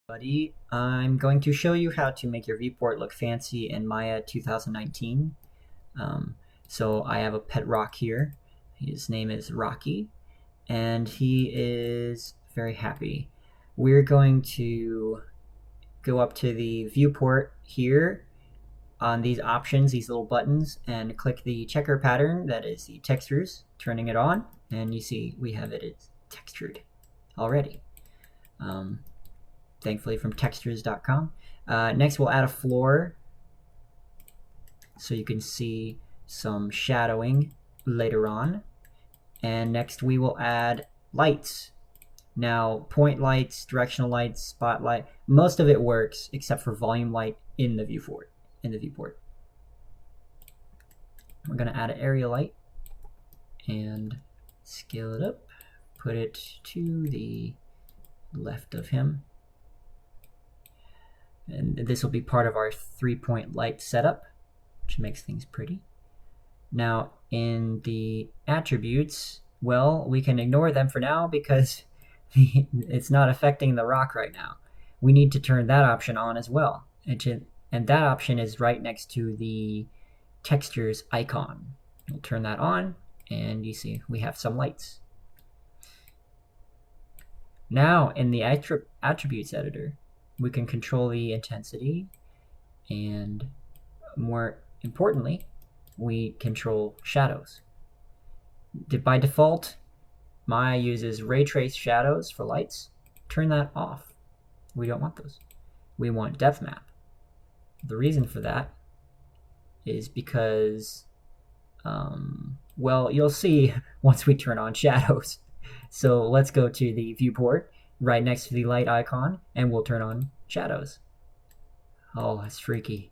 Buddy, I'm going to show you how to make your viewport look fancy in Maya 2019. So I have a pet rock here. His name is Rocky, and he is very happy. We're going to go up to the viewport here on these options, these little buttons, and click the checker pattern that is the textures, turning it on, and you see we have it textured already. Thankfully from textures.com. Next we'll add a floor so you can see some shadowing later on. And next we will add lights. Now point lights, directional lights, spotlight, most of it works except for volume light in the viewport. We're going to add an area light and scale it up, put it to the left of him. And this will be part of our 3-point light setup, which makes things pretty. Now in the attributes, well, we can ignore them for now because it's not affecting the rock right now. We need to turn that option on as well. And that option is right next to the textures icon. We'll turn that on and you see we have some lights. Now in the attributes editor, we can control the intensity, and more importantly, we control shadows. By default, Maya uses ray trace shadows for lights. Turn that off. We don't want those. We want depth map. The reason for that is because, well, you'll see once we turn on shadows. So let's go to the viewport right next to the light icon, and we'll turn on shadows. Oh, that's freaky.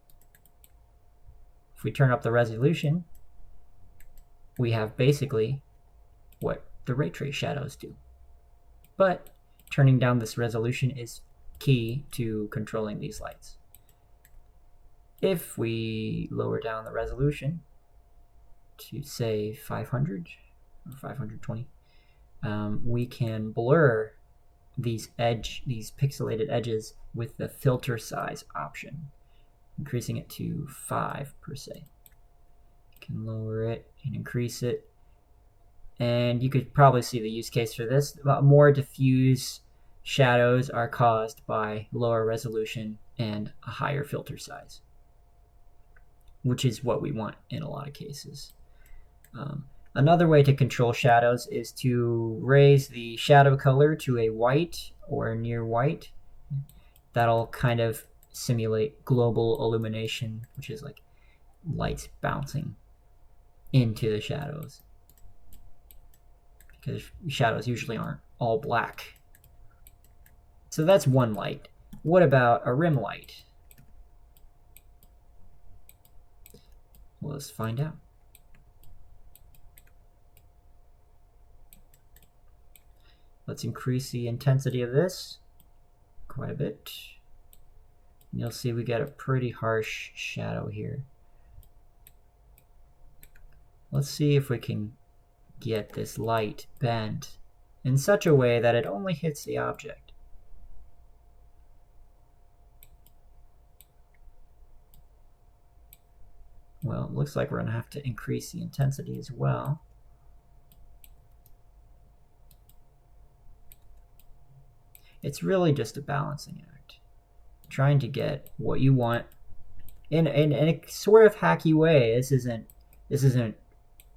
If we turn up the resolution, we have basically what the ray trace shadows do. But turning down this resolution is key to controlling these lights. If we lower down the resolution to say 500 or 520, we can blur these pixelated edges with the filter size option, increasing it to 5 per se. You can lower it and increase it, and you could probably see the use case for this. More diffuse shadows are caused by lower resolution and a higher filter size, which is what we want in a lot of cases. Another way to control shadows is to raise the shadow color to a white or near white. That'll kind of simulate global illumination, which is like lights bouncing into the shadows, because shadows usually aren't all black. So that's one light. What about a rim light? Well, let's find out. Let's increase the intensity of this quite a bit. And you'll see we get a pretty harsh shadow here. Let's see if we can get this light bent in such a way that it only hits the object. Well, it looks like we're going to have to increase the intensity as well. It's really just a balancing act, trying to get what you want in a sort of hacky way. This isn't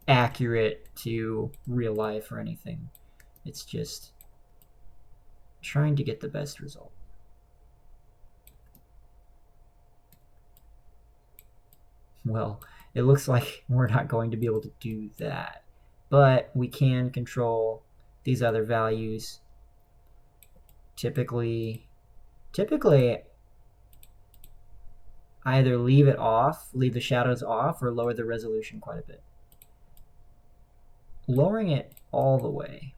accurate to real life or anything. It's just trying to get the best result. Well, it looks like we're not going to be able to do that, but we can control these other values. Typically either leave it off, leave the shadows off, or lower the resolution quite a bit. Lowering it all the way,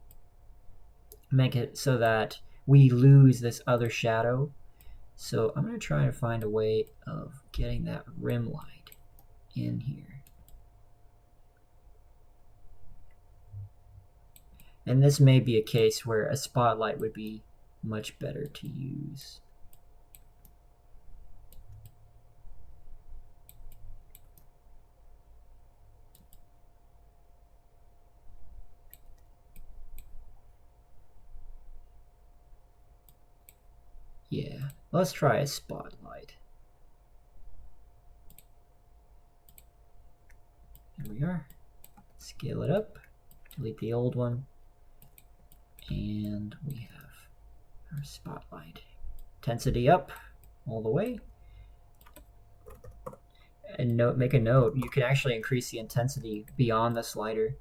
make it so that we lose this other shadow. So I'm going to try to find a way of getting that rim light in here. And this may be a case where a spotlight would be much better to use. Yeah, let's try a spotlight. Here we are. Scale it up, delete the old one, and we have our spotlight. Intensity up all the way. And make a note, you can actually increase the intensity beyond the slider.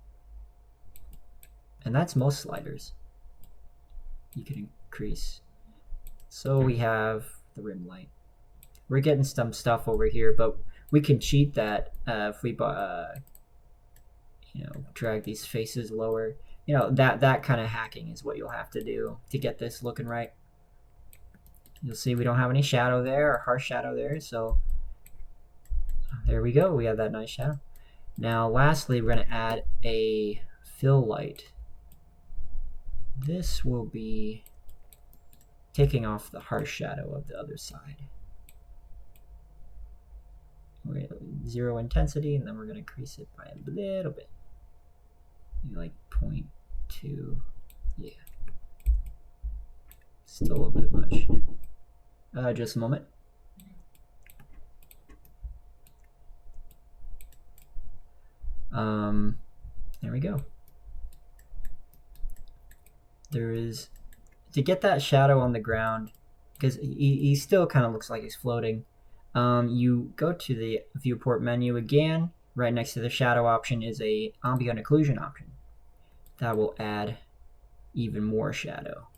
And that's most sliders. You can increase. So we have the rim light. We're getting some stuff over here, but we can cheat that if we drag these faces lower. That kind of hacking is what you'll have to do to get this looking right. You'll see we don't have any shadow there or harsh shadow there, so there we go. We have that nice shadow. Now lastly, we're going to add a fill light. This will be taking off the harsh shadow of the other side. We're going to 0 intensity, and then we're going to increase it by a little bit. Maybe like 0.2. Yeah. Still a bit much. Just a moment. There we go. There is, to get that shadow on the ground, because he still kind of looks like he's floating, you go to the viewport menu again. Right next to the shadow option is a ambient occlusion option. That will add even more shadow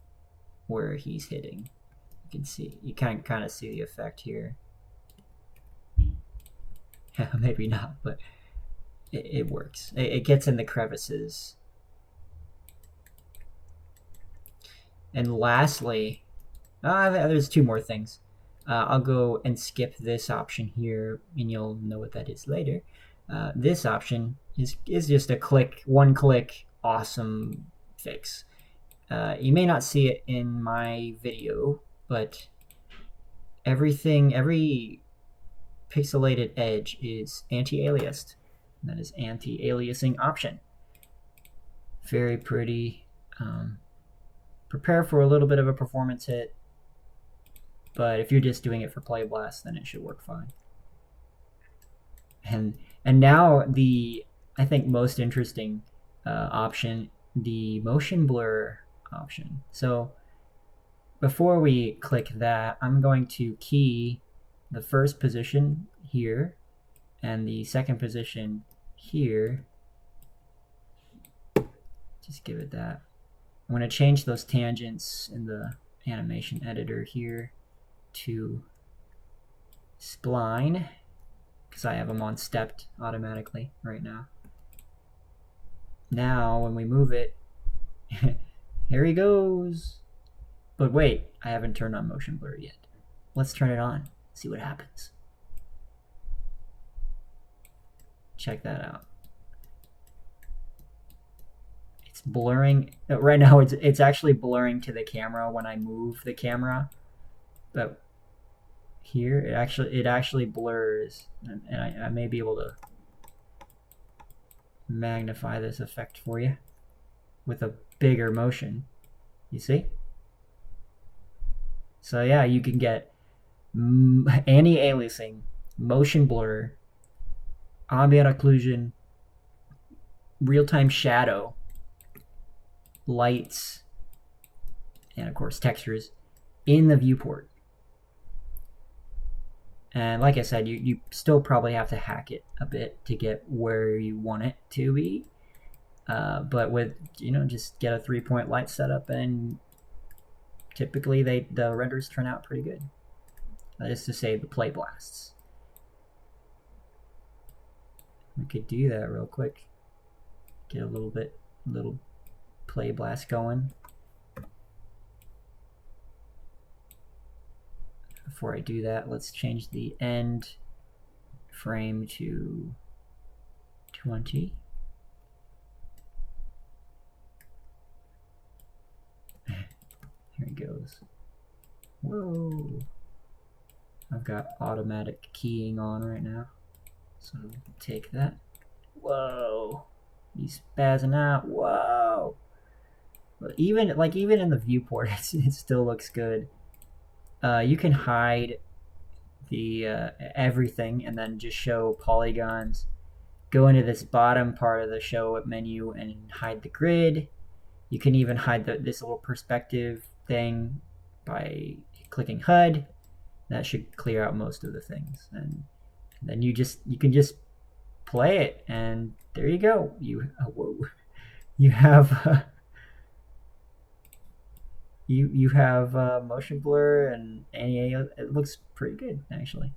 where he's hitting. You can see, you can kind of see the effect here. Maybe not, but it works. It gets in the crevices. And lastly, there's 2 more things. I'll go and skip this option here, and you'll know what that is later. This option is just a one-click awesome fix. You may not see it in my video, but every pixelated edge is anti-aliased. That is anti-aliasing option. Very pretty. Prepare for a little bit of a performance hit, but if you're just doing it for Playblast, then it should work fine. And now I think most interesting option, the motion blur option. So before we click that, I'm going to key the first position here and the second position here. Just give it that. I'm going to change those tangents in the animation editor here to spline, because I have them on stepped automatically right now. Now when we move it, here he goes. But wait, I haven't turned on motion blur yet. Let's turn it on, see what happens. Check that out. It's blurring. Right now it's actually blurring to the camera when I move the camera. But here it actually blurs, and I may be able to magnify this effect for you with a bigger motion. You see? So yeah, you can get anti-aliasing, motion blur, ambient occlusion, real-time shadow, lights, and of course textures in the viewport. And like I said, you still probably have to hack it a bit to get where you want it to be. But with, just get a 3-point light setup, and typically the renders turn out pretty good. That is to say, the Playblasts. We could do that real quick. Get a little Playblast going. Before I do that, let's change the end frame to 20. Here he goes. Whoa. I've got automatic keying on right now. So take that. Whoa. He's spazzing out. Whoa. But even in the viewport, it still looks good. You can hide the everything and then just show polygons. Go into this bottom part of the show menu and hide the grid. You can even hide this little perspective thing by clicking HUD. That should clear out most of the things, and then you can just play it, and there you go. You have you have motion blur and it looks pretty good actually.